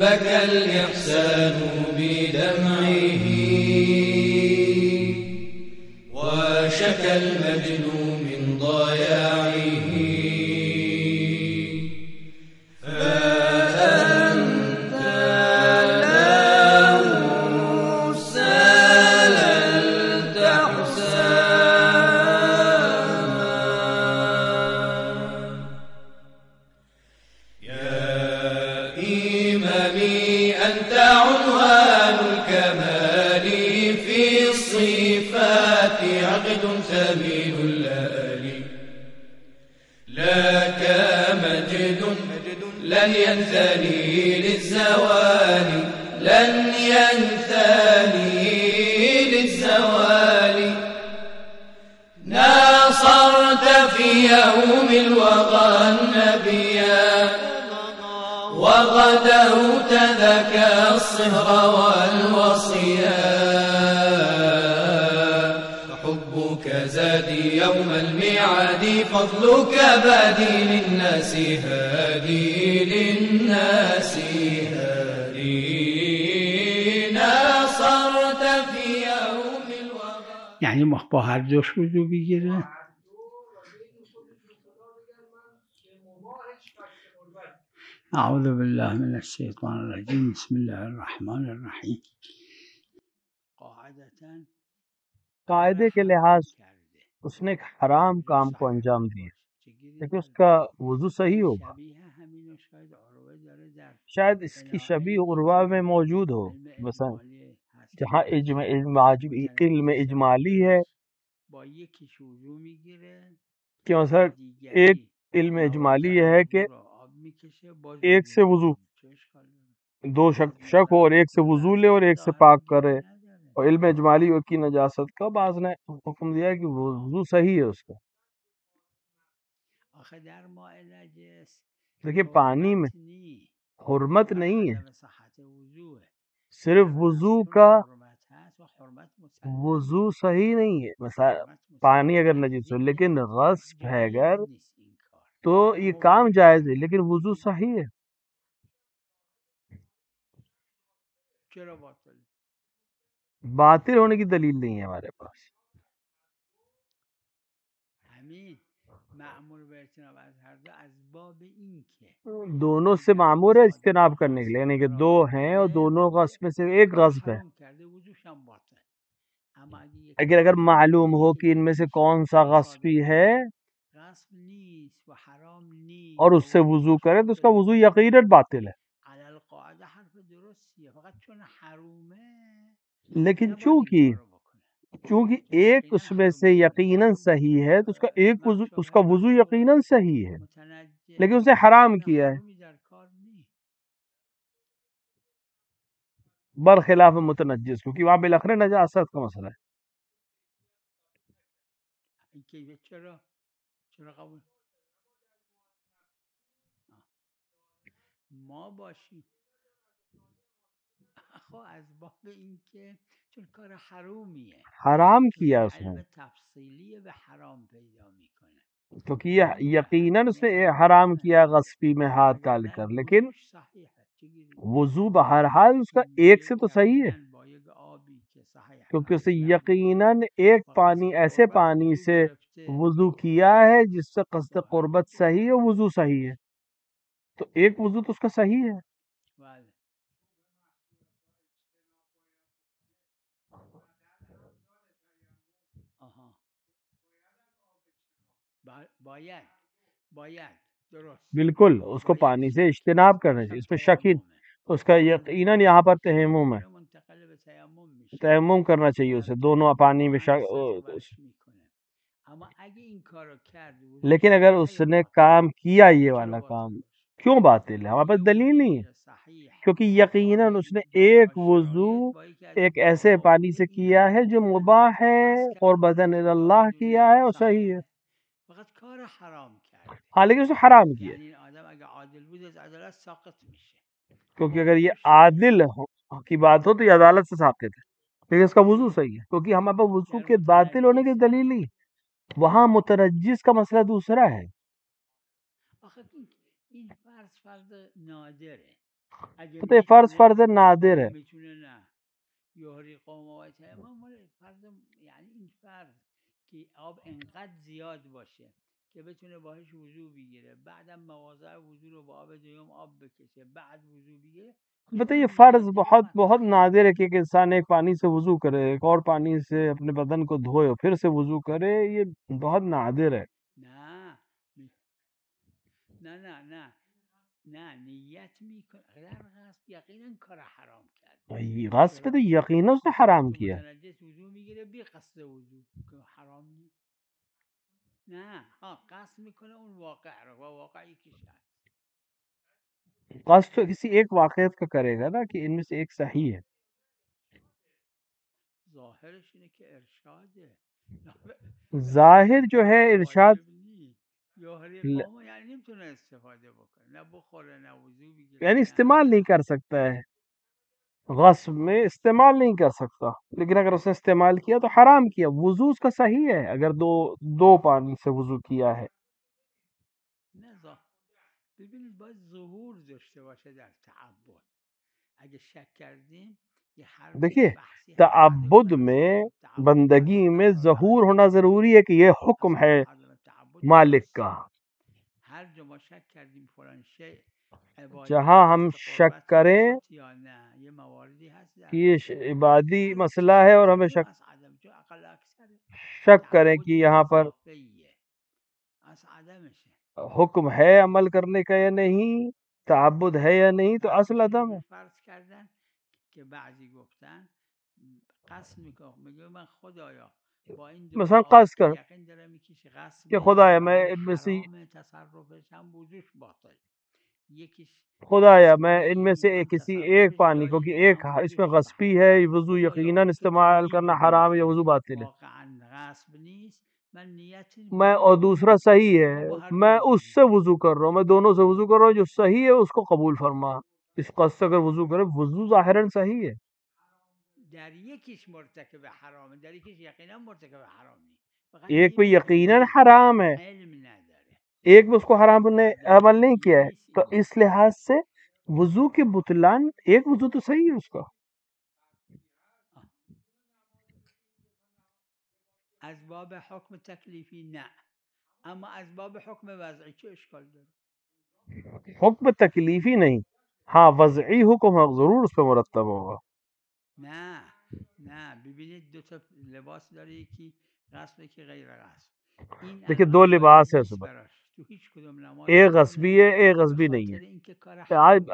بكى الإحسان بدمعه وشكى المجنون من ضياعه فأنت له سللت حساما يا إمامي أنت عنوان الكمال في الصفات عقد ثمين الليالي لك مجد لن ينثني للزوال لن ينثني للزوال ناصرت في يوم الوغى النبيا وغدوت ذاك الصهر والوصيا فحبك زادي يوم الميعاد فضلك بادي للناس هادي للناس هادي ناصرت في يوم الوغى. یعنی با هر جاش وضو بگیره. اعوذ بالله من الشیطان الرجیم بسم الله الرحمن الرحیم. قاعدے کے لحاظ اس نے ایک حرام کام کو انجام دیا لیکن اس کا وضو صحیح ہوگا. شاید اس کی شبیہ عروہ میں موجود ہو، مثلا جہاں علم اجمالی ہے کہ مثلا ایک علم اجمالی یہ ہے کہ ایک سے وضو، دو شک ہو اور ایک سے وضو لے اور ایک سے پاک کرے، اور علم اجمالی کی نجاست کا بعض نے حکم دیا ہے کہ وضو صحیح ہے اس کا. دیکھیے پانی میں حرمت نہیں ہے، صرف وضو کا وضو صحیح نہیں ہے. مثلا پانی اگر نجس ہو لیکن غصب ہے اگر تو یہ کام جائز ہے لیکن وضو صحیح ہے. باطل ہونے کی دلیل نہیں ہے ہمارے پاس. دونوں سے معمور ہے اجتناب کرنے کے لیے، یعنی کہ دو ہیں اور دونوں غصب میں سے ایک غصب ہے. اگر معلوم ہو کہ ان میں سے کون سا غصبی ہے اور اس سے وضو کرے تو اس کا وضو یقیناً باطل ہے. لیکن چونکہ ایک اس میں سے یقیناً صحیح ہے تو اس کا وضو یقیناً صحیح ہے لیکن اسے حرام کیا ہے، برخلاف متنجس، کیونکہ وہاں بالآخر نجاست کا مسئلہ ہے. حرام کیا اس نے کیونکہ یہ یقیناً اس نے حرام کیا غصبی میں ہاتھ ڈال کر، لیکن وضو بہرحال اس کا ایک سے تو صحیح ہے کیونکہ اسے یقیناً ایسے پانی سے وضو کیا ہے جس سے قصد قربت صحیح ہے، وضو صحیح ہے، تو ایک وضو تو اس کا صحیح ہے. بالکل اس کو پانی سے اجتناب کرنا چاہیے، اس میں شک ہی اس کا یقیناً یہاں پر تیمم ہے، تیمم کرنا چاہیے اسے دونوں پانی میں لیکن اگر اس نے کام کیا یہ والا کام کیوں باطل ہے؟ ہمارے پاس دلیل نہیں ہے کیونکہ یقیناً اس نے ایک وضو ایک ایسے پانی سے کیا ہے جو مباح ہے قربتاً اللہ کیا ہے اور صحیح ہے. ہاں لیکن اس نے حرام کیا کیونکہ اگر یہ عادل کی بات ہو تو یہ عدالت سے ساقط ہے لیکن اس کا وضو صحیح ہے کیونکہ ہمارے پاس وضو کے باطل ہونے کی دلیل نہیں. وہاں متنجس کا مسئلہ دوسرا ہے. تو یہ فرض نادر ہے. یهری قوم و تیمم مال فرض، یعنی این فرض که آب انقدر زیاد باشه که بتونه باهاش وضو بگیره، بعدم مواضع وضو رو با آب دوم آب بکشه، بعد وضو بگیره. بتائیے فرض بہت بہت نادر ہے کہ ایک انسان ایک پانی سے وضو کرے، ایک اور پانی سے اپنے بدن کو دھوئے اور پھر سے وضو کرے، یہ بہت نادر ہے. نه نه نه نه نه نیت میکنه اگر قصد یقینا کار حرام کرد. غصب پہ تو یقینا اس نے حرام تو کیا. متنجس وضو میگیره بی قصد وضو که حرام نیست. نه ها قصد میکنه اون واقع رو و واقع یکیش هست. قصد تو کسی ایک واقعیت کا کرے گا نا کہ ان میں سے ایک صحیح ہے. ظاہرش اینه که ارشاده. ظاہر جو ہے ارشاد یهری قوم یعنی نمیتونه استفاده بکنه، نه بخوره نه وضو بگیره، یعنی استعمال نہیں کر سکتا ہے، غصب میں استعمال نہیں کر سکتا. لیکن اگر اس نے استعمال کیا تو حرام کیا. وضو اس کا صحیح ہے اگر دو پانی سے وضو کیا ہے. نه ببینید باید ظهور داشته باشه در تعبد. اگه شک کردیم یه حرف دیکھیے بحثی هست، تعبد میں بندگی میں ظہور ہونا ضروری ہے کہ یہ حکم ہے مالک کا. ہر جو ما شک کردیم فلان شی جہاں ہم شک کریں یا نه یه مواردی هست کہ یہ عبادی مسئلہ ہے اور ہمیں شک کریں کہ یہاں پر حکم ہے عمل کرنے کا یا نہیں، تعبد ہے یا نہیں، تو اصل عدم ہے. فرض کردن که بعضی گفتن قسم میکنم میگه من خدایا با این مثلا قصد کر یقین دارم یکیش قسم کہ خدایا میں ان میں سے تصرفش هم وضوش باطل، یکیش خدایا میں ان میں سے کسی ایک پانی کو کہ ایک اس میں غصبی ہے، وضو یقیناً استعمال کرنا حرام ہے یا وضو باطل ہے، میں اور دوسرا صحیح ہے، میں اس سے وضو کر رہا ہوں، میں دونوں سے وضو کر رہا ہوں، جو صحیح ہے اس کو قبول فرما. اس قصد سے اگر وضو کرے وضو ظاہراً صحیح ہے. در یکیش مرتکب حرامه، در یکیش یقینا مرتکب حرام نیست. ایک پہ یقیناً حرام ہے، علم نداره، ایک پہ اس کو حرام نے عمل نہیں کیا ہے. تو اس لحاظ سے وضو کے بطلان، ایک وضو تو صحیح ہے اس کا. از باب حکم تکلیفی نه، اما از باب حکم وضعی چه اشکال داره؟ حکم تکلیفی نہیں، ہاں وضعی حکم ضرور اس پہ مرتب ہوگا. نه نه ببینید دو تا لباس داره، یکی غصب یکی غیر غصب. دیکھیے دو لباس ہے صبح، تو ہیچ کدوم نماز ایک غصبی ہے ایک غصبی نہیں ہے.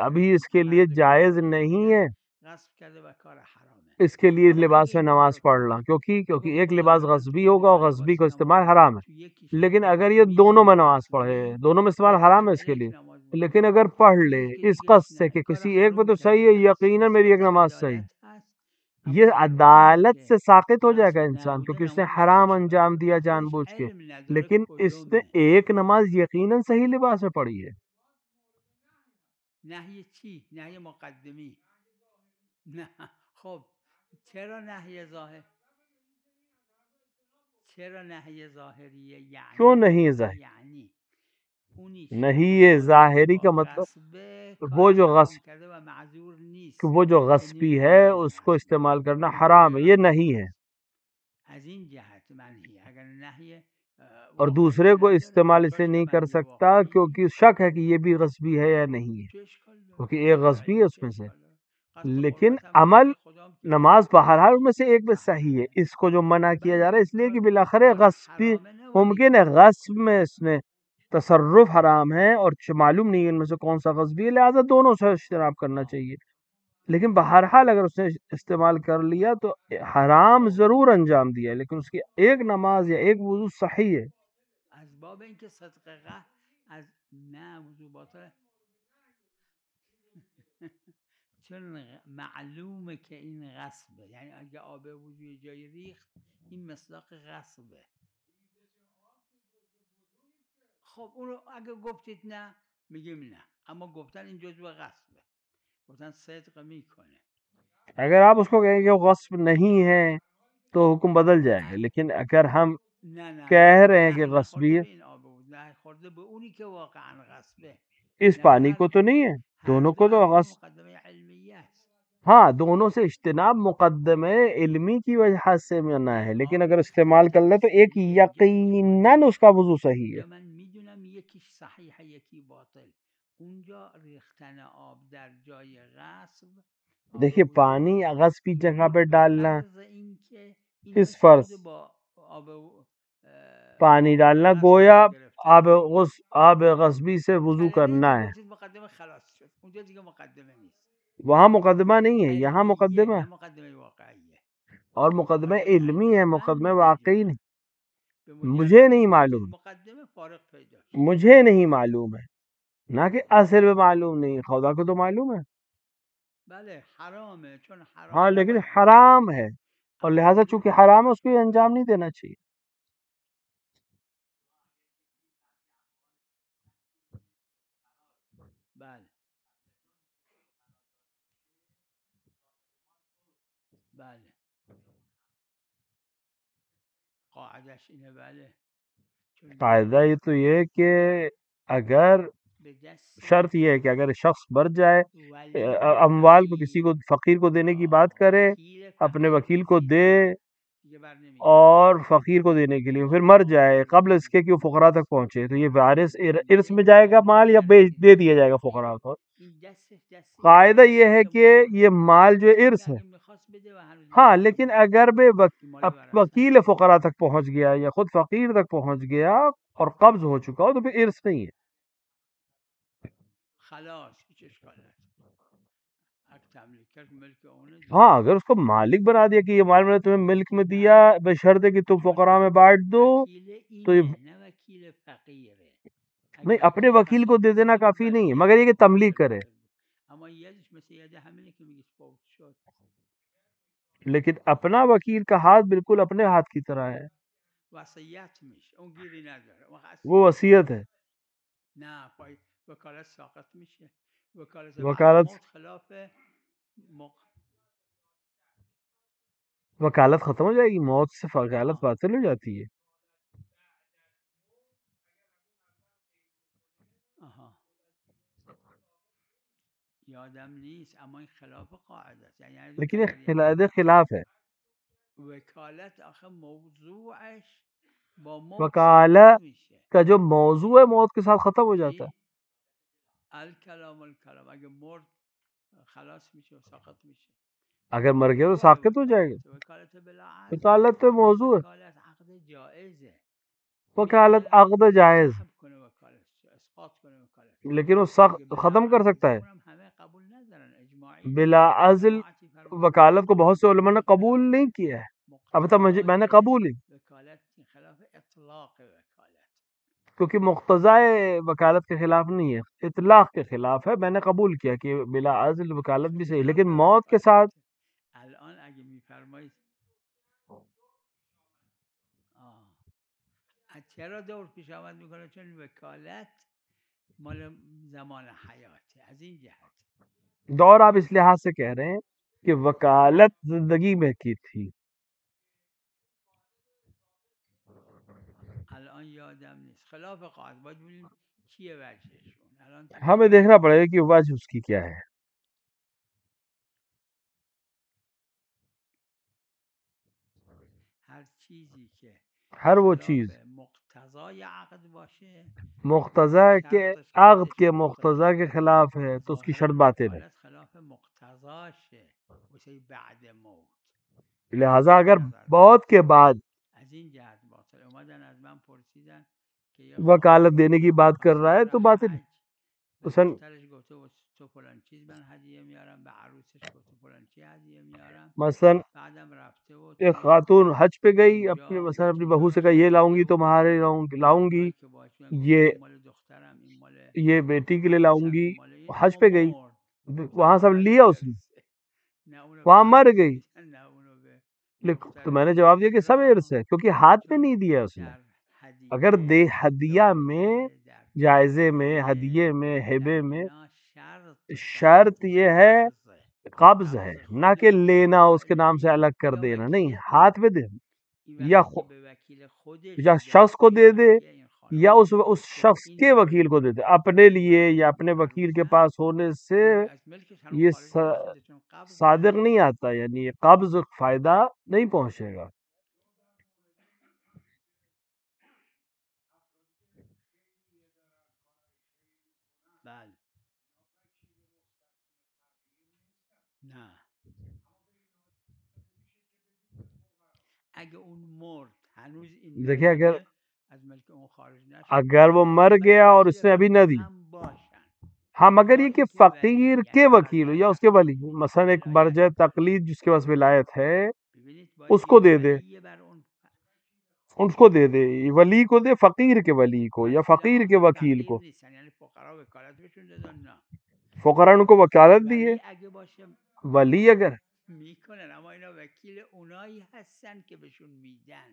ابھی اس کے لیے جائز نہیں ہے غصب کرده و کار حرامه. اس کے لیے لباس میں نماز پڑھنا، کیونکہ ایک لباس غصبی ہوگا اور غصبی کا استعمال حرام ہے. لیکن اگر یہ دونوں میں نماز پڑھے، دونوں میں استعمال حرام ہے اس کے لیے، لیکن اگر پڑھ لے اس قصد سے کہ کسی ایک پہ تو صحیح ہے، یقیناً میری ایک نماز صحیح ہے، یہ عدالت سے ساقط ہو جائے گا انسان، کیونکہ اس نے حرام انجام دیا جان بوجھ کے. لیکن اس نے ایک نماز یقیناً صحیح لباس میں پڑھی ہے. نهی چی؟ نهی مقدمی. نه خب چرا نهی ظاهر؟ چرا نهی ظاهریه؟ یعنی کیوں نہیں ظاہر؟ یعنی نہیں ظاہری کا مطلب وہ جو غصب کہ وہ جو غصبی ہے اس کو استعمال کرنا حرام ہے، یہ نہیں ہے. اور دوسرے کو استعمال اسے نہیں کر سکتا کیونکہ شک ہے کہ یہ بھی غصبی ہے یا نہیں ہے، کیونکہ ایک غصبی ہے اس میں سے. لیکن عمل نماز بہرحال میں سے ایک میں صحیح ہے. اس کو جو منع کیا جا رہا ہے اس لیے کہ بالآخر غصبی ممکن ہے، غصب میں اس نے تصرف حرام ہے اور معلوم نہیں ہے ان میں سے کون سا غصبی ہے، لہذا دونوں سے اجتناب کرنا چاہیے. لیکن بہرحال اگر اس نے استعمال کر لیا تو حرام ضرور انجام دیا، لیکن اس کی ایک نماز یا ایک وضو صحیح ہے. اسباب این که صدقه از نه وضو باطل چون معلومه که این غصبه، یعنی اگه آب وضوی جایی ریخت این مصداق غصبه. خب اونو اگه گفتید نه میگیم نه، اما گفتن این جزو غصبه، گفتن صدق میکنه. اگر آپ اس کو کہیں کہ وہ غصب نہیں ہے تو حکم بدل جائے گا، لیکن اگر ہم کہہ رہے ہیں کہ غصبی ہے، اس پانی کو تو نہیں ہے. دونوں کو تو مقدمه علمیه است. ہاں دونوں سے اجتناب مقدمے علمی کی وجہ سے منع ہے، لیکن اگر استعمال کر لے تو ایک یقیناً اس کا وضو صحیح ہے. من میدونم یکیش صحیحه یکی باطل. اونجا ریختن آب در جای غصب دیکھیے پانی غصب کی جگہ پہ ڈالنا، اس فرض پانی ڈالنا گویا آب غصبی سے وضو کرنا ہے، مقدمه خلاص شد. اونجا دیگه مقدمه نیست. وہاں مقدمہ نہیں ہے، یہاں مقدمہ ہے، مقدمه واقعیه اور مقدمہ علمی ہے، مقدمہ واقعی نہیں. مجھے نہیں معلوم، مقدمه فارغ پیدا شد. مجھے نہیں معلوم ہے، نہ کہ اصل میں معلوم نہیں، خدا کو تو معلوم ہے. بله حرامه، چون حرام ہاں لیکن حرام ہے، اور لہٰذا چونکہ حرام ہے اس کو یہ انجام نہیں دینا چاہیے. بله بله قاعدش اینه. بله قاعدہ یہ تو یہ کہ اگر شرط یہ ہے کہ اگر شخص مر جائے، اموال کو کسی کو فقیر کو دینے کی بات کرے، اپنے وکیل کو دے اور فقیر کو دینے کے لیے پھر مر جائے قبل اس کے کہ وہ فقراء تک پہنچے، تو یہ وارث ارث میں جائے گا مال یا دے دیا جائے گا فقراء کو. قاعدہ یہ ہے کہ یہ مال جو ارث ہے، ہاں لیکن اگر وکیل فقراء تک پہنچ گیا یا خود فقیر تک پہنچ گیا اور قبض ہو چکا ہو تو پھر ارث نہیں ہے. ہاں اگر اس کو مالک بنا دیا کہ یہ مال میں نے تمہیں ملک میں دیا بشرط کہ تم فقراء میں بانٹ دو، تو یہ نہیں، اپنے وکیل کو دے دینا کافی نہیں ہے، مگر یہ کہ تملیغ کرے. لیکن اپنا وکیل کا ہاتھ بالکل اپنے ہاتھ کی طرح ہے، وہ وصیت ہے. وکالت ختم ہو جائے گی، موت سے وکالت باطل ہو جاتی ہے. یادم نیست اما این خلاف قاعده است. یعنی لیکن یہ خلاف ہے. وکالت آخه موضوعش با موت وکالت میشه. کا جو موضوع ہے موت کے ساتھ ختم ہو جاتا ہے. الکلام اگه مرد خلاص میشه و ساقط میشه. اگر مر گیا تو ساقط ہو جائے گا. وکالت بالعقد، وکالت تو موضوع ہے، وکالت عقد جائزه، وکالت عقد جائز، لیکن وہ سخت ختم کر سکتا ہے. بلا عزل وکالت کو بہت سے علماء نے قبول نہیں کیا ہے، اب تک میں نے قبول ہی، کیونکہ مقتضائے وکالت کے خلاف نہیں ہے، اطلاق کے خلاف ہے. میں نے قبول کیا کہ بلا عزل وکالت بھی صحیح، لیکن موت کے ساتھ الان اگه میفرمایید چرا دور پیش آمد میکنه؟ چون وکالت مال زمان حیاته. از این جهت دور آپ اس لحاظ سے کہہ رہے ہیں کہ وکالت زندگی میں کی تھی. الان یادم نیست، خلاف قاعده. باید ببینیم چیه وجهشون. الان ہمیں دیکھنا پڑے گا کہ وجہ اس کی کیا ہے. ہر چیزی که ہر وہ چیز مقتضای عقد باشه، مقتضا کے عقد کے مقتضا کے خلاف ہے تو اس کی شرط باطل ہے. خلاف مقتضاشه واسه بعد موت. لہذا اگر موت کے بعد از این جهت باطل. اومدن از من پرسیدن که وکالت دینے کی بات کر رہا ہے تو باطل. دخترش گفته تو فلان چیز من هدیه میارم، به عروسش گفته فلان چیز هدیه میارم. مثلا بعدم رفته و ایک خاتون حج پہ گئی، اپنے مثلا اپنی بہو سے کہا یہ لاؤں گی تمہارے لاؤں گی، یہ بیٹی کے لیے لاؤں گی. حج پہ گئی، وہاں سب لیا اس نے، وہاں مر گئی. تو میں نے جواب دیا کہ سب ارث ہے، کیونکہ ہاتھ میں نہیں دیا اس نے. اگر دے ہدیہ میں، جائزے میں، ہدیے میں، ہبے میں شرط یہ ہے قبض ہے، نہ کہ لینا اس کے نام سے الگ کر دینا. نہیں، ہاتھ میں دے یا شخص کو دے دے یا اس شخص کے وکیل کو دیتے، اپنے لیے یا اپنے وکیل کے پاس ہونے سے یہ صادق نہیں آتا، یعنی یہ قبض فائدہ نہیں پہنچے گا۔ بله نه اگه اون مرد هنوز این دیکھیں اگر از ملک اون خارج نشد اگر وہ مر گیا اور اس نے ابھی نہ دی، هم باشن ہاں مگر یہ کہ فقیر کے وکیل ہو یا اس کے ولی، مثلا ایک برجہ تقلید جس کے پاس ولایت ہے اس کو دے دے، اس کو دے دے، ولی کو دے، فقیر کے ولی کو یا فقیر کے وکیل کو۔ یعنی فقرا وکالت بهشون دادن نه فقراء ان کو وکالت دی ہے، ولی اگه باشه ولی اگر میکنن، اما اینا وکیل اونایی هستن که بهشون میدن،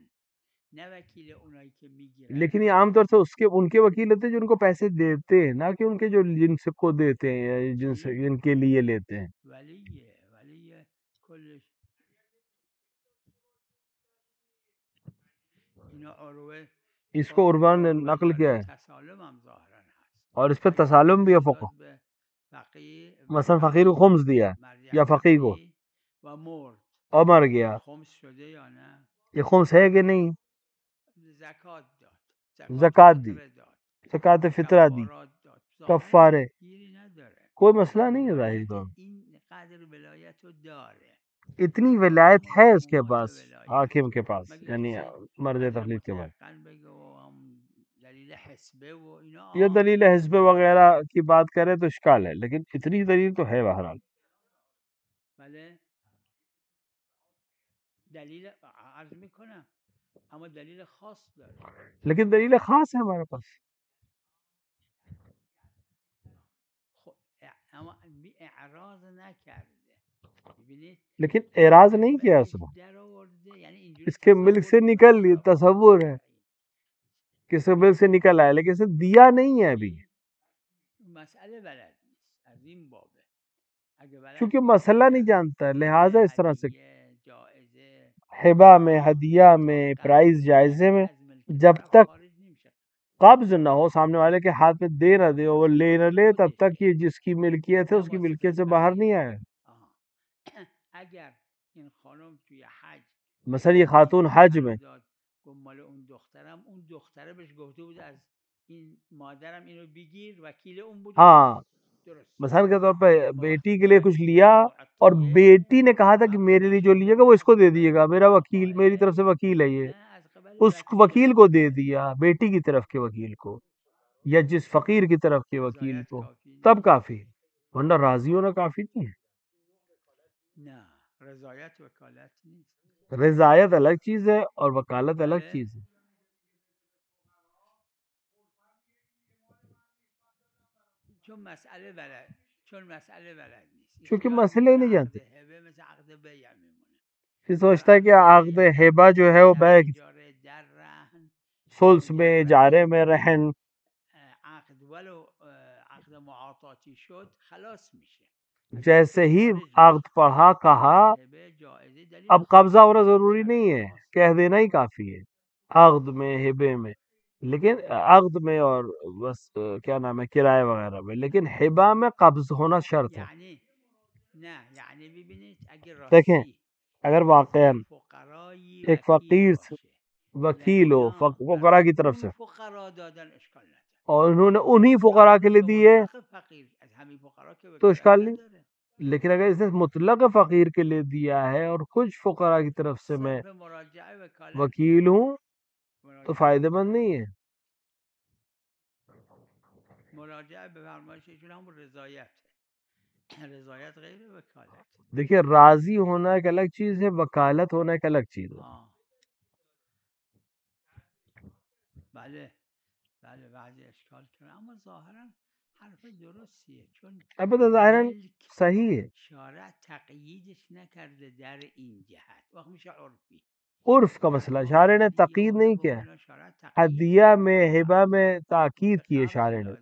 نه وکیل اونایی که میگیرن. لیکن یہ عام طور سے ان کے وکیل ہوتے ہیں جو ان کو پیسے دیتے ہیں، نہ کہ ان کے جو جن سے کو دیتے ہیں یا جن کے لیے لیتے ہیں۔ ولی کلش اینا عروه اس کو عربان نے نقل کیا ہے تسالم هم ظاهرا هست اور اس پہ تسالم بھی ہے فقہ، مثلا فقیر کو خمس دیا یا فقیر کو و مرد اور مر گیا، خمس شده یا نه، یہ خمس ہے کہ نہیں؟ زکات داد، زکات دی، فطره داد، زکات فطرہ دی، کفارات داد، کفارے، گیری نداره، کوئی مسئلہ نہیں ہے ظاہری طور پر۔ این قدر ولایت رو داره، اتنی ولایت ہے اس کے مقامات پاس، ولایت، حاکم کے پاس، مگه یعنی کسی مرد قدر تقلید کے بعد۔ متیقن بگه و هم دلیل حسبه و اینا یہ دلیل حزب وغیرہ کی بات کرے تو اشکال ہے، لیکن اتنی دلیل تو ہے بہرحال۔ بله دلیل عرض میکنم اما دلیل خاص داره، لیکن دلیل خاص ہے ہمارے پاس، اما اعراض نکرده، ببینید لیکن اعراض نہیں کیا اس نے، در آورده، یعنی اینجوری اس کے ملک سے نکل لی، تصور ہے کس کے ملک سے نکل آئے، لیکن اسے دیا نہیں ہے ابھی، مسئله بلد نیست، از این بابه اگه بلد چونکہ مسئلہ نہیں جانتا، لہٰذا اس طرح سے جائزه ہبہ میں، ہدیہ میں، پرائز جائزے میں جب تک خارج نمیشه. قبض نہ ہو، سامنے والے کے ہاتھ میں دے نہ دے اور وہ لے نہ لے، تب تک یہ جس کی ملکیت ہے اس کی ملکیت سے باہر نہیں آئے۔ اگر این خانم توی حج مثلا یہ خاتون حج میں مال اون دخترم، اون دختره بهش گفته بود از این مادرم اینو بگیر، وکیل اون بود، ہاں درست مثال کے طور پہ بیٹی کے لیے کچھ لیا اور بیٹی نے کہا تھا کہ میرے لیے جو لیے گا وہ اس کو دے دیے گا، میرا وکیل، میری طرف سے وکیل ہے، یہ اس وکیل کو دے دیا، بیٹی کی طرف کے وکیل کو یا جس فقیر کی طرف کے وکیل کو، تب کافی، ورنہ راضی ہونا کافی نہیں ہے۔ نه رضایت وکالت نیست، رضایت الگ چیز ہے اور وکالت الگ چیز ہے۔ چون مسئله بلد نیست، چونکہ مسئلے نہیں جانتے، هبه مثل عقد بیع میمونه، یہ سوچتا ہے کہ عقد ہبہ جو ہے وہ بیع اجاره در رهن سلس میں، اجارے میں، رہن، عقد ولو عقد معاطاتی شد خلاص میشه، جیسے ہی عقد پڑھا کہا اب قبضہ ہونا ضروری نہیں ہے، کہہ دینا ہی کافی ہے عقد میں، ہبے میں، لیکن عقد میں اور بس کیا نام ہے کرائے وغیرہ میں، لیکن ہبہ میں قبض ہونا شرط ہے۔ یعنی ببینید اگر دیکھیں اگر واقعا ایک فقیر وکیل ہو فقراء کی طرف سے اور انہوں نے انہی فقراء کے لیے دیے تو اشکال نہیں، لیکن اگر اسے مطلق فقیر کے لیے دیا ہے اور کچھ فقراء کی طرف سے میں وکیل ہوں تو فائدہ مند نہیں ہے۔ مراجعه به فرمایش ایشون هم رضایت ہے، رضایت غیر وکالت۔ دیکھیے راضی ہونا ایک الگ چیز ہے، وکالت ہونا ایک الگ چیز ہے۔ بله بعضی اشکال کنه، اما ظاهرا حرف درستیه، چون البته ظاهرا صحیح ہے، شارع تقییدش نکرده در این جهت، وقت میشه عرفی، عرف کا مسئلہ شارع نے تقیید نہیں کیا، ہدیہ میں، ہبہ میں تاکید کی ہے شارع نے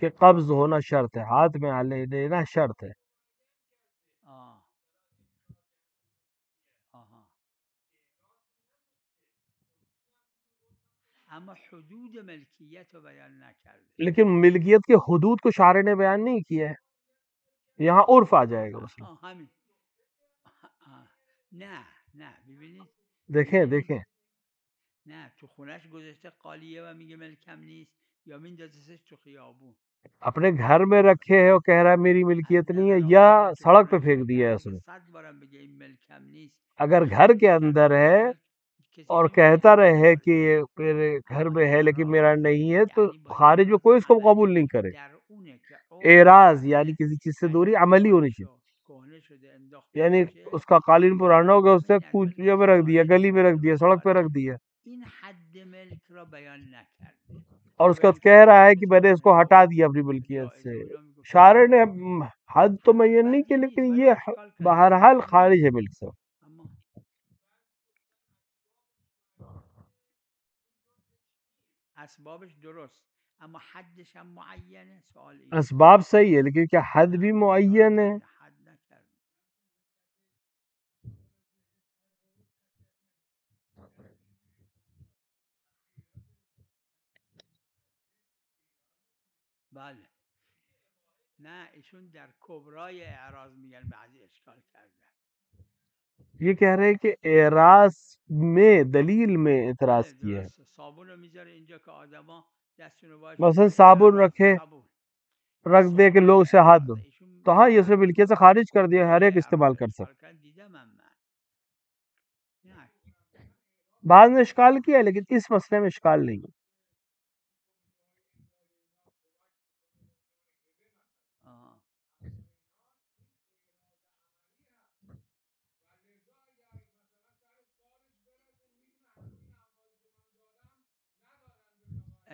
کہ قبض ہونا شرط ہے، ہاتھ میں لینا شرط ہے۔ اما حدود ملکیت رو بیان نکرده. لیکن ملکیت کے حدود کو شارع نے بیان نہیں کیا ہے، یہاں عرف آ جائے گا مثلا. همین نه ببینید دیکھیں نه تو خونش گذاشته قالیه و میگه ملکم نیست، یا میندازتش تو خیابون. اپنے گھر میں رکھے ہے اور کہہ رہا ہے میری ملکیت نہیں ہے، یا سڑک پہ پھینک دیا ہے اس نے. 100 بارم بگه این ملکم نیست، اگر گھر کے اندر ہے اور کہتا رہے کہ میرے گھر میں ہے لیکن میرا نہیں ہے، تو خارج میں کوئی اس کو قبول نہیں کرے. اعراض یعنی کسی چیز سے دوری عملی ہونی چاہیے، یعنی اس کا قالین پرانا ہوگا، اس نے کوچے میں رکھ دیا، گلی میں رکھ دیا، سڑک پہ رکھ دیا، این حد ملک را بیان نکرده اور اس کا کہہ رہا ہے کہ میں نے اس کو ہٹا دیا اپنی ملکیت سے. شارع نے حد تو معین نہیں کی، لیکن یہ بہرحال خارج ہے ملک سے. اسبابش درست اما حدش هم معینه. سوال این اسباب صحیح ہے لیکن کیا حد بھی معین ہے؟ حد نکرده. بله نه ایشون در کبرای اعراض میگن بعضی اشکال کرده. یہ کہہ رہے کہ اعراض میں دلیل میں اعتراض کیا ہے. صابون رو میذاره اینجا که آدما دستشون باش مثلا صابن رکھے رکھ دے کہ لوگ سے ہاتھ دو، تو ہاں یہ اس نے ملکیت سے خارج کر دیا، ہر ایک استعمال کر سکتا. بعض نے اشکال کیا ہے لیکن اس مسئلے میں اشکال نہیں ہے.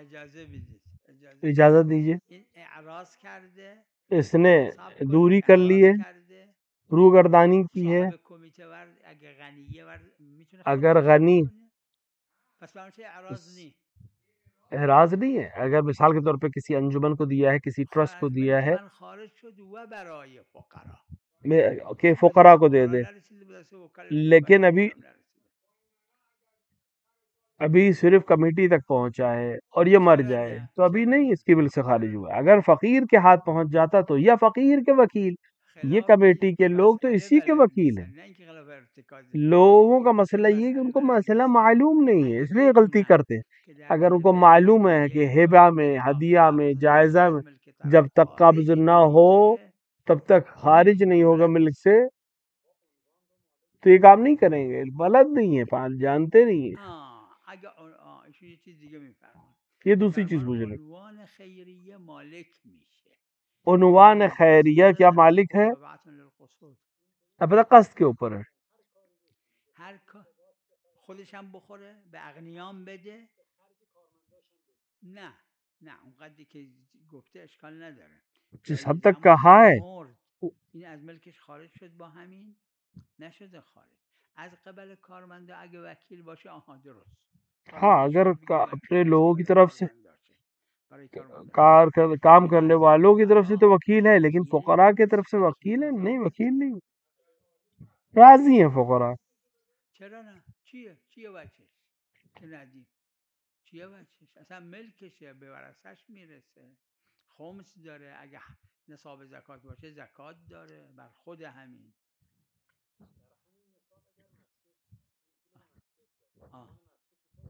اجازه بدید اجازت دیجیے. این اعراض کرده، اس نے دوری کر لی ہے، روگردانی کی ہے. صاحب کمیته ور اگه غنیه ور میتونه اگر غنی پس برای اعراض نہیں، اعراض نہیں ہے. اگر مثال کے طور پہ کسی انجمن کو دیا ہے، کسی ٹرسٹ کو دیا ہے خارج شد و برای فقرا کہ فقراء کو دے دے، لیکن ابھی صرف کمیٹی تک پہنچا ہے اور یہ مر جائے تو ابھی نہیں اس کی ملک سے خارج ہوا. اگر فقیر کے ہاتھ پہنچ جاتا تو یہ فقیر کے وکیل، یہ کمیٹی کے لوگ تو اسی کے وکیل ہیں. لوگوں کا مسئلہ یہ ہے کہ ان کو مسئلہ معلوم نہیں ہے، اس لیے غلطی کرتے ہیں. اگر ان کو معلوم ہے کہ ہبہ میں، ہدیہ میں، جائزہ میں جب تک قبض نہ ہو تب تک خارج نہیں ہوگا ملک سے، تو یہ کام نہیں کریں گے. بلد نہیں ہے، جانتے نہیں ہیں. یہ دوسری چیز پوچھ رہے. عنوان خیریه مالک میشه. عنوان خیریہ کیا مالک ہے؟ اب پتہ قصد کے اوپر ہے. هر خودش هم بخوره به اغنیان بده، نه اونقدری که گفته اشکال نداره. جس حد تک کہا ہے این از ملکش خارج شد، با همین نشده خارج. از قبل کارمنده اگه وکیل باشه آها درست. ہاں اگر اپنے لوگوں کی طرف سے کام کرنے والوں کی طرف سے تو وکیل ہے، لیکن فقراء کی طرف سے وکیل ہے نہیں، وکیل نہیں. راضی ہیں فقراء. چرا نه؟ چیه بچهش که ندیم؟ چیه بچهش؟ اصلا ملکشه، به ورثش میرسه، خمس داره، اگه نصاب زکات باشه زکات داره بر خود همین.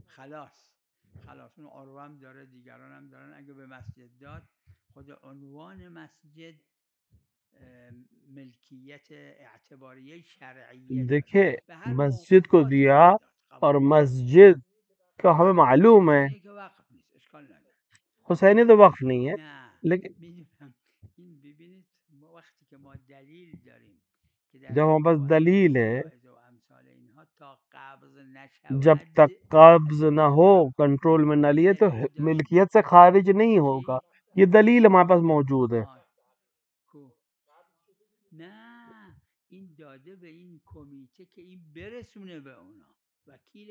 خلاص اون عروه هم داره، دیگران هم دارن. اگه به مسجد داد، خود عنوان مسجد ملکیت اعتباریه شرعیه. دیکھیں مسجد کو دیا اور مسجد کا ہمیں معلوم ہے حسینی تو وقف نہیں ہے، لیکن وقتی که ما دلیل داریم جب ہم پاس دلیل ہے، جب تک قبض نہ ہو، کنٹرول میں نہ لیے، تو ملکیت سے خارج نہیں ہوگا. یہ دلیل ہمارے پاس موجود ہے. نه این داده به این کمیته که این برسونه به اونا.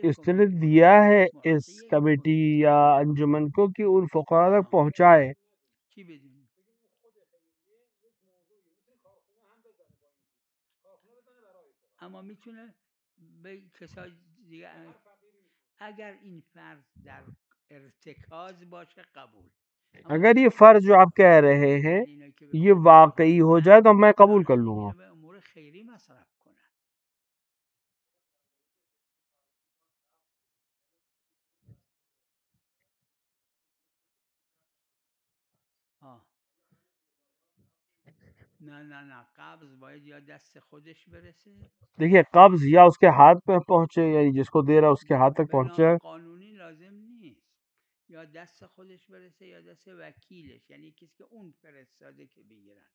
اس نے دیا ہے اس کمیٹی یا انجمن کو کہ ان فقراء تک پہنچائے. کی بدونه؟ اما میتونه به کسای دیگه. اگر این فرض در ارتکاز باشه قبول. اگر یہ فرض جو آپ کہہ رہے ہیں یہ واقعی ہو جائے تو میں قبول کر لوں گا. امور خیری مصرف کنن. نه قبض باید یا دست خودش برسه. دیکھیے قبض یا اس کے ہاتھ پہ پہنچے، یعنی جس کو دے رہا اس کے ہاتھ تک پہنچے. قانونی لازم نیست، یا دست خودش برسه یا دست وکیلش، یعنی کسی که اون فرستاده که بگیرن.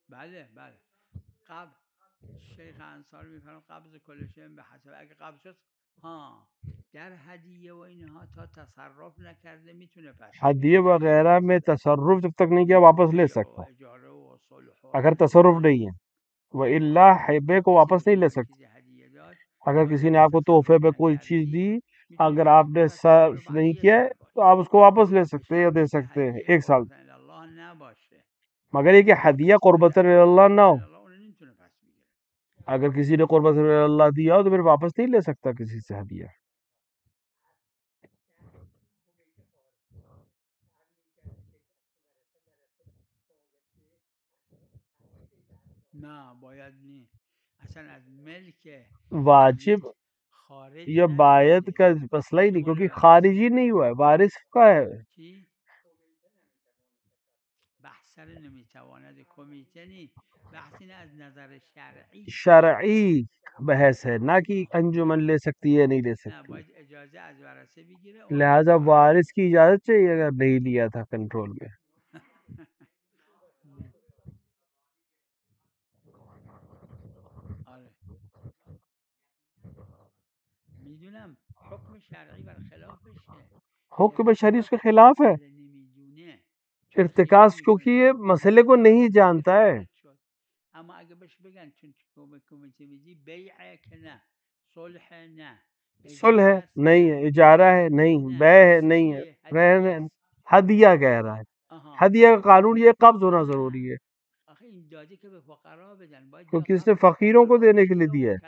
بله قبض شیخ انصاری میفرمان قبض کل شیء به حسب، اگه قبض شد در هدیه و اینها تا تصرف نکرده میتونه پس ہدیے وغیرہ میں تصرف جب تک نہیں کیا واپس لے سکتا اگر تصرف نہیں ہے، وَإِلَّا حِبے کو واپس نہیں لے سکتا. اگر کسی نے آپ کو تحفے پہ کوئی چیز دی، اگر آپ نے صرف نہیں کیا تو آپ اس کو واپس لے سکتے یا دے سکتے ہیں 1 سال، مگر یہ کہ ہدیہ قربت اللہ نہ ہو. اگر کسی نے قربت اللہ دیا ہو تو پھر واپس نہیں لے سکتا کسی سے ہدیہ. نه باید نی اصلا از ملک واجب یا باید کا مسئلہ ہی نہیں، کیونکہ خارجی نہیں ہوا ہے، وارث کا ہے. بحث سر نمیتواند کمیته نی، بحث این از نظر شرعی شرعی بحث ہے، نہ کہ انجمن لے سکتی ہے نہیں لے نه سکتی. باید اجازه از ورثه بگیره. لہذا وارث کی اجازت چاہیے اگر نہیں لیا تھا کنٹرول میں. میدونم حکم شرعی بر خلافشه، حکم شرعی اس کے خلاف ہے، نمیدونه ارتکاز کیونکہ یہ مسئلے کو نہیں جانتا ہے. اما اگه بهش بگن چون کمیته میدی بیعه که نه، صلح نه، صلح ہے نہیں ہے، اجارہ ہے نہیں، بیع ہے نہیں ہے، رہن ہے. ہدیہ کہہ رہا ہے، ہدیہ کا قانون یہ قبض ہونا ضروری ہے، آخه این دادی که به فقرا بدن باید کیونکہ اس نے فقیروں کو دینے کے لیے دیا ہے.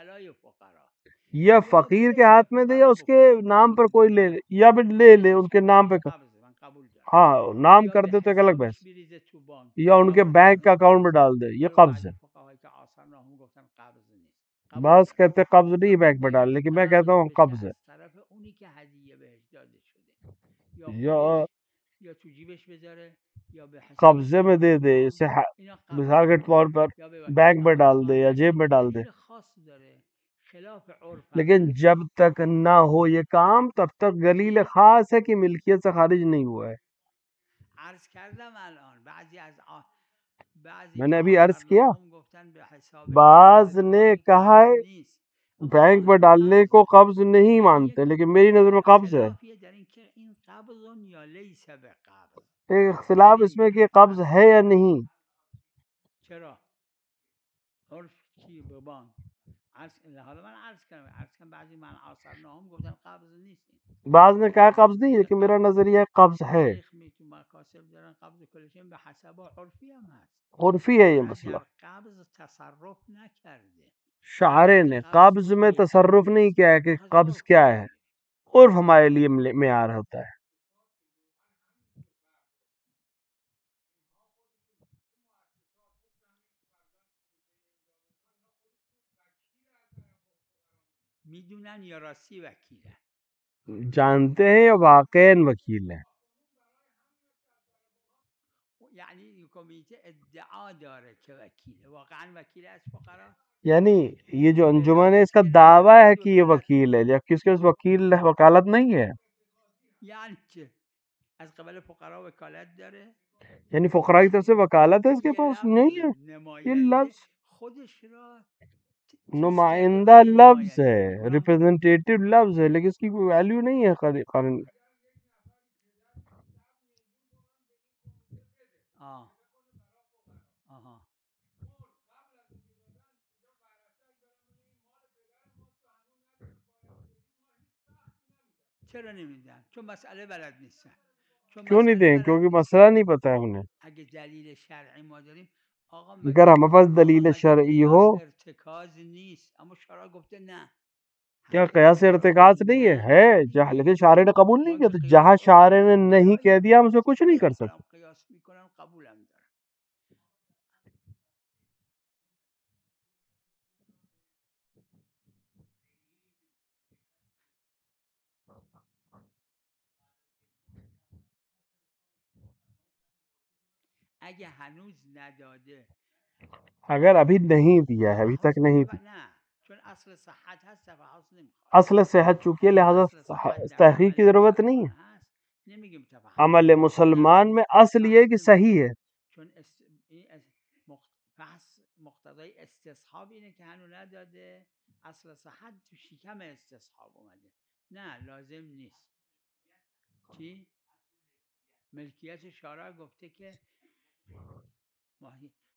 یا فقیر کے ہاتھ میں دے یا اس کے نام پر کوئی لے لے، یا پھر لے لے ان کے نام پہ. ہاں نام کر دے تو ایک الگ بحث، یا ان کے بینک کا اکاؤنٹ میں ڈال دے، یہ قبض ہے. بعض کہتے قبض نہیں بینک میں ڈال، لیکن میں کہتا ہوں قبض ہے. یا قبضے میں دے دے، اسے مثال کے طور پر بینک میں ڈال دے یا جیب میں ڈال دے. لیکن جب تک نہ ہو یہ کام تب تک دلیل خاص ہے کہ ملکیت سے خارج نہیں ہوا ہے. میں نے ابھی عرض کیا، بعض نے کہا ہے بینک میں ڈالنے کو قبض نہیں مانتے، لیکن میری نظر میں قبض ہے. ایک اختلاف اس میں کہ قبض ہے یا نہیں. بعض نے کہا قبض نہیں، لیکن میرا نظریہ قبض ہے. عرفی ہے یہ مسئلہ. شاعر نے قبض میں تصرف نہیں کیا ہے کہ قبض کیا ہے، عرف ہمارے لیے معیار ہوتا ہے. میدونن یا راستی وکیله، جانتے ہیں یا واقعاً وکیل ہیں. یعنی کمیته ادعا داره که وکیله، واقعا وکیل از فقرا. یعنی یہ جو انجمن ہے اس کا دعویٰ ہے کہ یہ وکیل ہے، جبکہ اس کے پاس وکیل وکالت نہیں ہے. یعنی چه؟ از قبل فقرا وکالت داره، یعنی فقراء کی طرف سے وکالت ہے اس کے پاس نہیں ہے. یہ لفظ خودش را نمائندہ لفظ ہے، ریپرزنٹیٹیو لفظ ہے، لیکن اس کی کوئی ویلیو نہیں ہے قانون. چرا نمیدن؟ چون مسئله بلد نیستن. کیوں نہیں دیں؟ کیونکہ مسئلہ نہیں پتا ہے انہیں. اگه دلیل شرعی ما داریم اگر ہمارے پاس دلیل شرعی ہو، ارتکاز نیست، اما شرع گفته نه کیا قیاس ارتکاز نہیں ہے لیکن شارع نے قبول نہیں کیا، تو جہاں شارع نے نہیں کہہ دیا ہم اس میں کچھ نہیں کر سکتے. قیاس میکنن قبولم دارن. اگه هنوز نداده اگر ابھی نہیں دیا ہے، ابھی تک نہیں دیا، نه چون اصل صحت هست تفحص نمیخواد. اصل صحت چونکہ لہذا تحقیق کی ضرورت نہیں ہے. نمیگیم تفحص. عمل مسلمان میں اصل یہ ہے کہ صحیح ہے. چون مقتضای استصحاب اینه که هنوز نداده، اصل صحت تو شکم استصحاب اومده. نه لازم نیست. چی؟ ملکیت شارع گفته که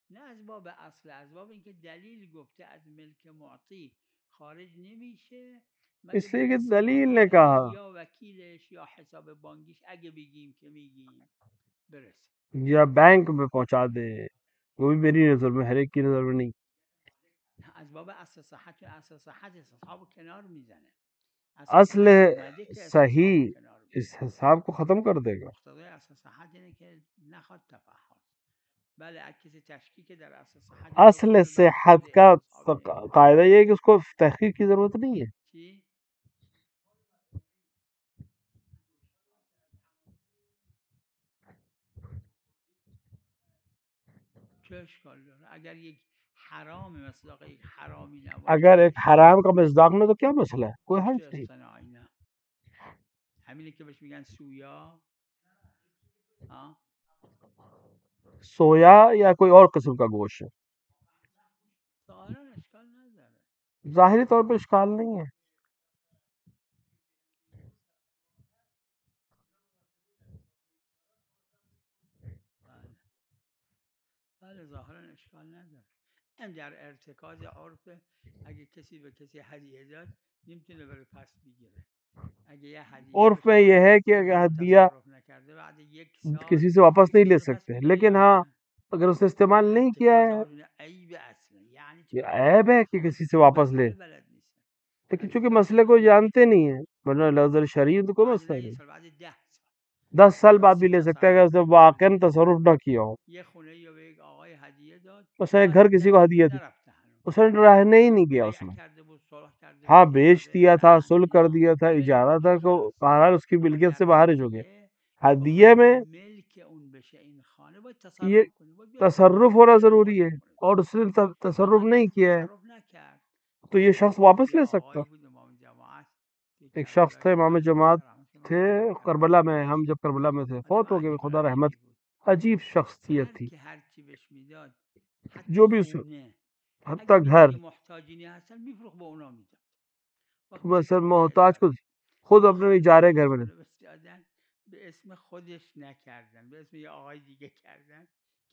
نه از باب اصل، از باب اینکه دلیل گفته از ملک معطی خارج نمیشه، اس لیے کہ دلیل نے کہا یا وکیلش یا حساب بانکیش اگه بگیم که میگیم برسه، یا بینک میں پہنچا دے، وہ بھی میری نظر میں، ہر ایک کی نظر میں نہیں. از باب اصل صحت، اصل صحت استصحاب کنار میزنه. اصل صحیح اس حساب کو ختم کر دے گا. مقتضای اصل صحت اینه که نخواد تفحص. بله کسی تشکیک در اصل صحت، اصل صحت کا قاعدہ یہ ہے کہ اس کو تحقیق کی ضرورت نہیں ہے. چه اشکال داره؟ اگر یک حرام مصداق یک حرامی نباشه، اگر ایک حرام کا مصداق نہ تو کیا مسئلہ ہے؟ کوئی حرج نہیں. همینه که بهش میگن سویا، سویا یا کوئی اور قسم کا گوشت ہے، ظاہراً اشکال نداره، ظاہری طور پہ اشکال نہیں ہے. بله ظاهرا اشکال نداره. این در ارتکاز عرف، اگه کسی به کسی هدیه داد نمیتونه بره پس بگیره. اگه یه هدیه عرف میں یہ ہے کہ اگر ہدیہ کسی سے واپس نہیں لے سکتے، لیکن ہاں اگر اس نے استعمال نہیں کیا ہے، یہ عیب ہے کہ کسی سے واپس لے. لیکن چونکہ مسئلے کو جانتے نہیں ہیں، ورنہ نظر شریعت تو کوئی مسئلہ نہیں. 10 سال بعد بھی لے سکتا ہے اگر اس نے واقعاً تصرف نہ کیا ہو. مثلا گھر کسی کو ہدیہ دی، اس نے رہنے ہی نہیں گیا اس میں، ہاں بیچ دیا تھا، صلح کر دیا تھا، اجارہ تھا، کو بہرحال اس کی ملکیت سے باہر ہو گیا. ہدیہ میں یہ تصرف ہونا ضروری ہے، اور اس نے تصرف نہیں کیا ہے تو یہ شخص واپس لے سکتا. ایک شخص تھے امام جماعت تھے کربلا میں، ہم جب کربلا میں تھے، فوت ہو گئے خدا رحمت. عجیب شخصیت تھی، جو بھی اس حتیٰ گھر مثلا محتاج کو خود اپنے اجارے گھر میں به اسم خودش نکردن، به اسم یه آقای دیگه کردن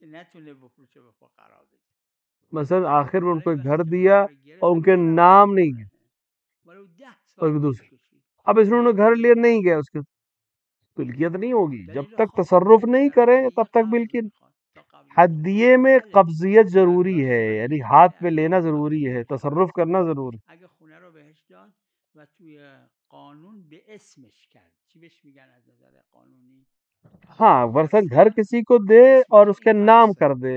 که نتونه بفروشه به فقرا بده. مثلا آخر میں ان کو گھر دیا اور ان کے نام نہیں گیا اور دوسرے، اب اس نے گھر لے نہیں گیا، اس کے ملکیت نہیں ہوگی جب تک تصرف نہیں کرے تب تک ملکیت. ہدیے میں قبضیت ضروری ہے، یعنی ہاتھ میں لینا ضروری ہے، تصرف کرنا ضروری. اگه خونه رو بهش داد و توی قانون به اسمش کرد، چی بهش میگن از نظر قانونی؟ ہاں ورثہ گھر کسی کو دے اور اس کے نام کر دے،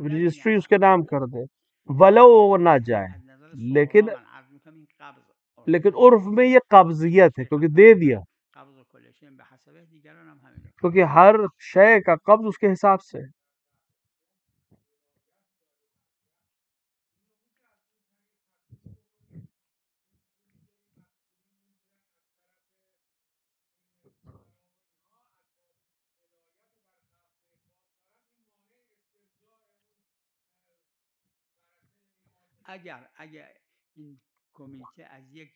رجسٹری اس کے نام کر دے، ولو وہ نہ جائے، لیکن عرف میں یہ قبضیت ہے کیونکہ دے دیا، کیونکہ ہر شے کا قبض اس کے حساب سے. اگر این کمیته از یک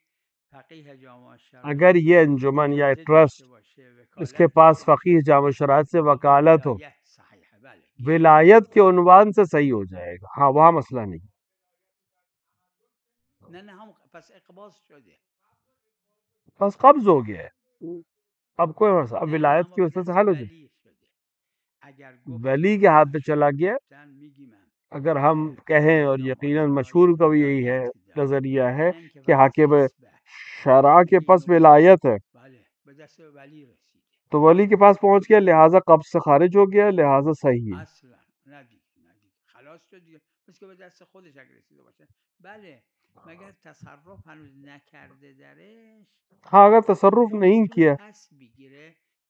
فقیه جامع شرایط، اگر یہ انجمن یا ٹرسٹ اس کے پاس فقیہ جامع شرائط سے وکالت ہو، ولایت کے عنوان سے صحیح ہو جائے گا. ہاں وہاں مسئلہ نہیں. نه هم پس اقباض شده، بس قبض ہو گیا ہے، اب کوئی مسئلہ، اب ولایت کی وجہ سے حل ہو جائے. ولی کے ہاتھ پہ چلا گیا، اگر ہم کہیں، اور یقیناً مشہور کا بھی یہی ہے نظریہ ہے کہ حاکم شرع کے پس ولایت ہے به دست ولی رسیده تو ولی کے پاس پہنچ گیا، لہٰذا قبض سے خارج ہو گیا، لہٰذا صحیح ہے. اصلا نه دیگه خلاص شد دیگه، بس که به دست خودش اگه رسیده باشه. بله مگر تصرف هنوز نکرده درش، ہاں اگر تصرف چون نہیں میتونه کیا پس بگیره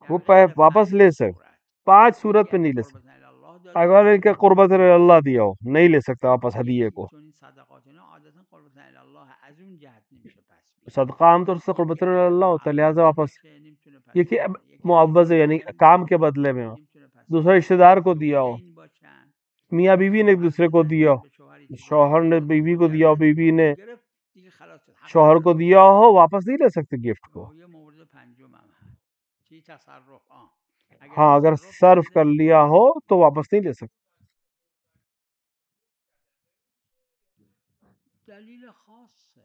وہ در غیر واپس 5 لے سکتا، صورت. 5 صورت پہ یکی نہیں اگه لے سکتا. قربت الله داده اگر ان باشه کے قربت اللہ دیا ہو نہیں لے سکتا واپس ہدیے یکی کو. چون این صدقات اینا عادتا قربت الله از اون جهت نمیشه پس بگیره. صدقہ عام طور سے قربت یکی اگر اللہ ہوتا ہے، لہٰذا معوض واپس باشه نمیتونه پس یہ کہ بگیره. یکی اگر معوض ہے یعنی معین کام کے باشه بدلے میں ہو، نمیتونه پس دوسرا بگیره. رشتہ دار کو اگه دیا ہو، دین باشن میاں بیوی نے ایک دوسرے کو دیا ہو، به شوهری که شوہر نے گرفت بیوی کو خود دیا ہو، ازش بیوی نے گرفت دیگه خلاص شد. حق شوہر کو نداره دیا واپس ہو، واپس نہیں لے سکتے گفٹ کو. یه مورد پنجم هم هست چی تصرف اگر ہاں اگر تصرف صرف کر کرده لیا ہو تو واپس نہیں لے سکتے. دلیل خاصه،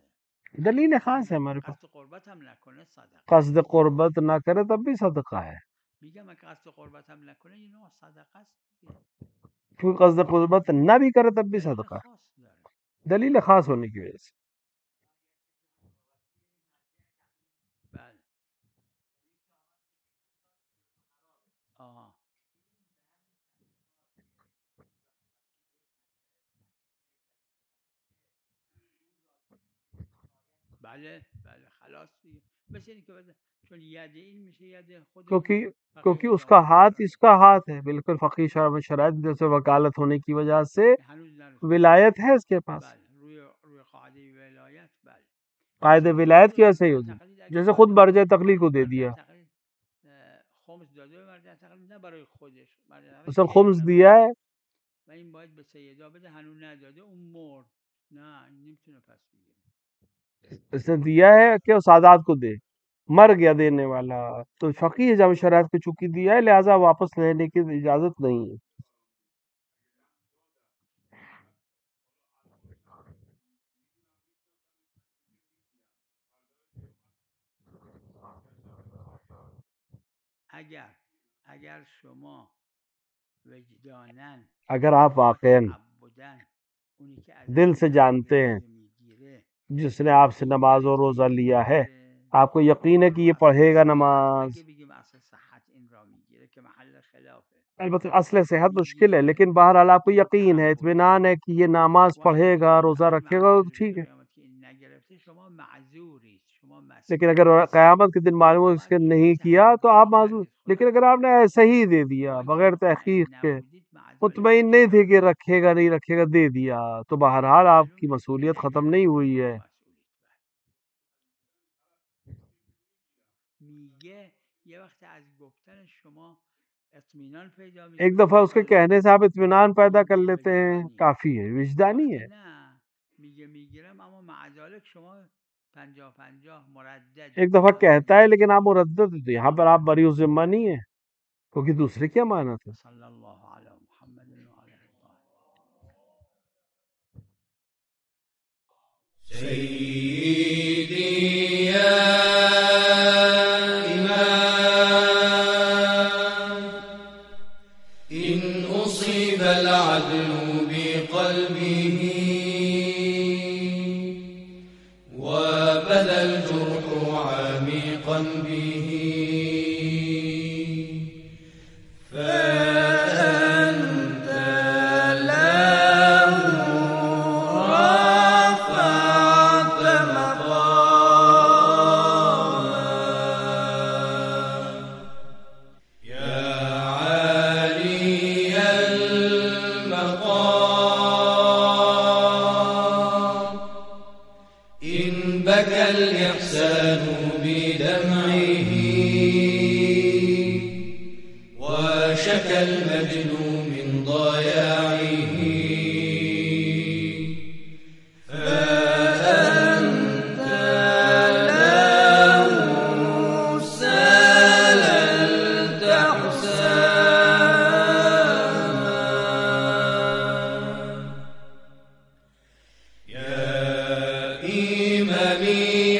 دلیل خاص ہے ہمارے پاس. قصد قربت هم نکنه صدقه. قصد قربت نہ کرے تب بھی صدقہ ہے، میگم اگه قصد قربت هم نکنه یه نوع صدقه است دیگه. کیونکہ قصد قربت نہ بھی کرے تب بھی دلیل صدقہ ہے، خاص داره. دلیل خاص ہونے کی وجہ سے. بله بله بله خلاص دیگه. مثل این که چون ید این میشه ید خود کیونکہ اس کا ہاتھ اس کا ہاتھ ہے، بالکل فقی شرائط جیسے وکالت ہونے کی وجہ سے ولایت ہے اس کے پاس. روی قاعده ولایت. بله قاعدہ ولایت کی وجہ سے ہی ہوگی، جیسے خود مرجع تقلید کو دے دیا، خمس داده به مرجع تقلید نه برای خودش، اس نے خمس دیا ہے و این باید به سیدا بده، هنوز نداده اون مرد، نه این نمیتونه پس بگیره. اس نے دیا ہے کہ وہ سادات کو دے، مر گیا دینے والا، تو فقی جامع شرائط کو چونکہ دیا ہے لہٰذا واپس لینے کی اجازت نہیں ہے. اگر شما وجدانن اگر آپ واقعاً دل سے جانتے ہیں جس نے آپ سے نماز اور روزہ لیا ہے، آپ کو یقین ہے کہ یہ پڑھے گا نماز، البتہ اصل صحت مشکل ہے لیکن بہرحال آپ کو یقین ہے، اطمینان ہے کہ یہ نماز پڑھے گا، روزہ رکھے گا، ٹھیک ہے. لیکن اگر قیامت کے دن معلوم اس کے نہیں کیا تو آپ معذور. لیکن اگر آپ نے ایسے ہی دے دیا بغیر تحقیق کے، مطمئن نہیں تھے کہ رکھے گا نہیں رکھے گا، دے دیا، تو بہرحال آپ کی مسئولیت ختم نہیں ہوئی ہے. ایک دفعہ اس کے کہنے سے آپ اطمینان پیدا کر لیتے ہیں، کافی ہے، وجدانی ہے. ایک دفعہ کہتا ہے لیکن آپ مردد ہیں، یہاں پر آپ بری ذمہ نہیں ہیں کیونکہ دوسرے کیا امانت ہے. صلی اللہ علیہ محمد سیدی یا امام ان اصیب العدل بقلبه وبدا الجرح عميقا به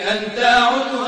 أنت عنوان